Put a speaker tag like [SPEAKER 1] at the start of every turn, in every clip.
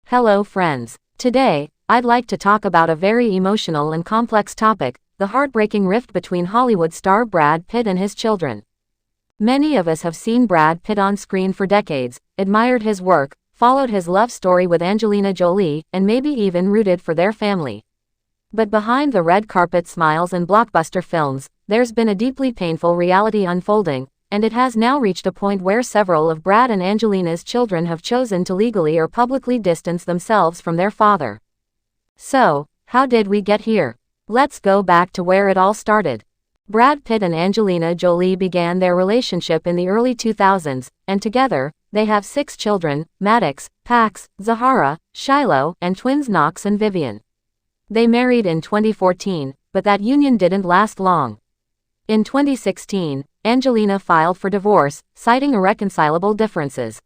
[SPEAKER 1] Hello friends. Today, I'd like to talk about a very emotional and complex topic, the heartbreaking rift between Hollywood star Brad Pitt and his children. Many of us have seen Brad Pitt on screen for decades, admired his work, followed his love story with Angelina Jolie, and maybe even rooted for their family. But behind the red carpet smiles and blockbuster films, there's been a deeply painful reality unfolding, and it has now reached a point where several of Brad and Angelina's children have chosen to legally or publicly distance themselves from their father. So, how did we get here? Let's go back to where it all started. Brad Pitt and Angelina Jolie began their relationship in the early 2000s, and together, they have 6 children: Maddox, Pax, Zahara, Shiloh, and twins Knox and Vivian. They married in 2014, but that union didn't last long. In 2016, Angelina filed for divorce, citing irreconcilable differences.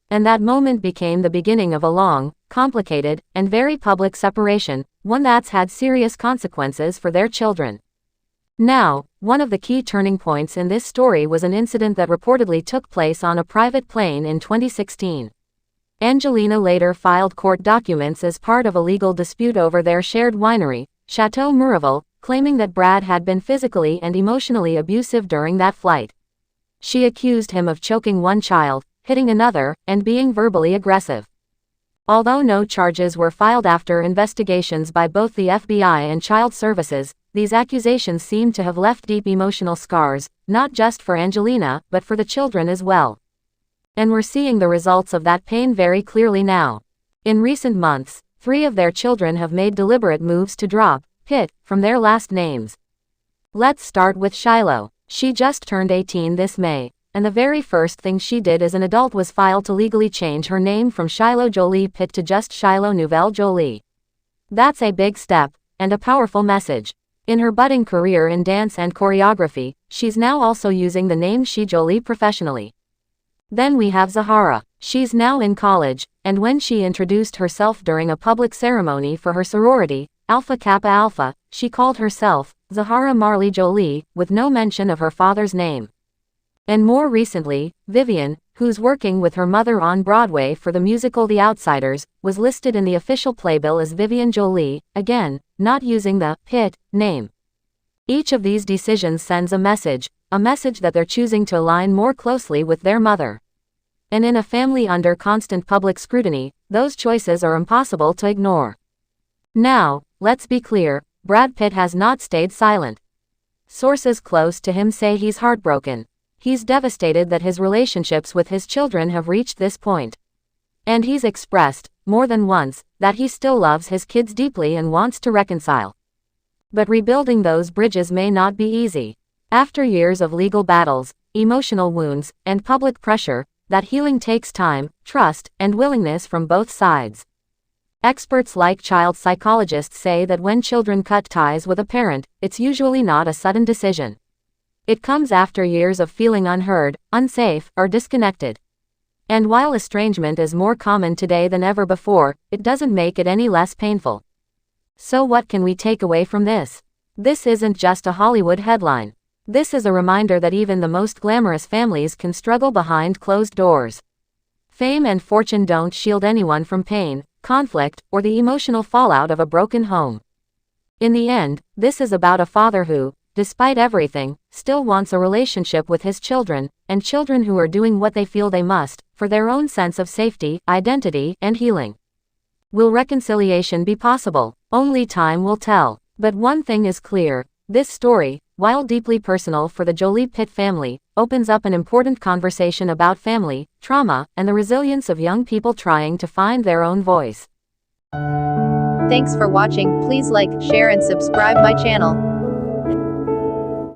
[SPEAKER 1] And that moment became the beginning of a long, complicated, and very public separation, one that's had serious consequences for their children. Now, one of the key turning points in this story was an incident that reportedly took place on a private plane in 2016. Angelina later filed court documents as part of a legal dispute over their shared winery, Chateau Miraval, claiming that Brad had been physically and emotionally abusive during that flight. She accused him of choking one child, hitting another, and being verbally aggressive. Although no charges were filed after investigations by both the FBI and Child Services, these accusations seem to have left deep emotional scars, not just for Angelina, but for the children as well. And we're seeing the results of that pain very clearly now. In recent months, 3 of their children have made deliberate moves to drop Pitt from their last names. Let's start with Shiloh. She just turned 18 this May, and the very first thing she did as an adult was file to legally change her name from Shiloh Jolie Pitt to just Shiloh Nouvelle Jolie. That's a big step, and a powerful message. In her budding career in dance and choreography, she's now also using the name Jolie professionally. Then we have Zahara. She's now in college, and when she introduced herself during a public ceremony for her sorority, Alpha Kappa Alpha, she called herself Zahara Marley Jolie, with no mention of her father's name. And more recently, Vivian, who's working with her mother on Broadway for the musical The Outsiders, was listed in the official playbill as Vivian Jolie, again, not using the Pitt name. Each of these decisions sends a message that they're choosing to align more closely with their mother. And in a family under constant public scrutiny, those choices are impossible to ignore. Now, let's be clear, Brad Pitt has not stayed silent. Sources close to him say he's heartbroken. He's devastated that his relationships with his children have reached this point. And he's expressed, more than once, that he still loves his kids deeply and wants to reconcile. But rebuilding those bridges may not be easy. After years of legal battles, emotional wounds, and public pressure, that healing takes time, trust, and willingness from both sides. Experts like child psychologists say that when children cut ties with a parent, it's usually not a sudden decision. It comes after years of feeling unheard, unsafe, or disconnected. And while estrangement is more common today than ever before, it doesn't make it any less painful. So what can we take away from this? This isn't just a Hollywood headline. This is a reminder that even the most glamorous families can struggle behind closed doors. Fame and fortune don't shield anyone from pain, conflict, or the emotional fallout of a broken home. In the end, this is about a father who, despite everything, still wants a relationship with his children, and children who are doing what they feel they must, for their own sense of safety, identity, and healing. Will reconciliation be possible? Only time will tell. But one thing is clear, this story, while deeply personal for the Jolie Pitt family, opens up an important conversation about family, trauma, and the resilience of young people trying to find their own voice.
[SPEAKER 2] Thanks for watching. Please like, share and subscribe my channel.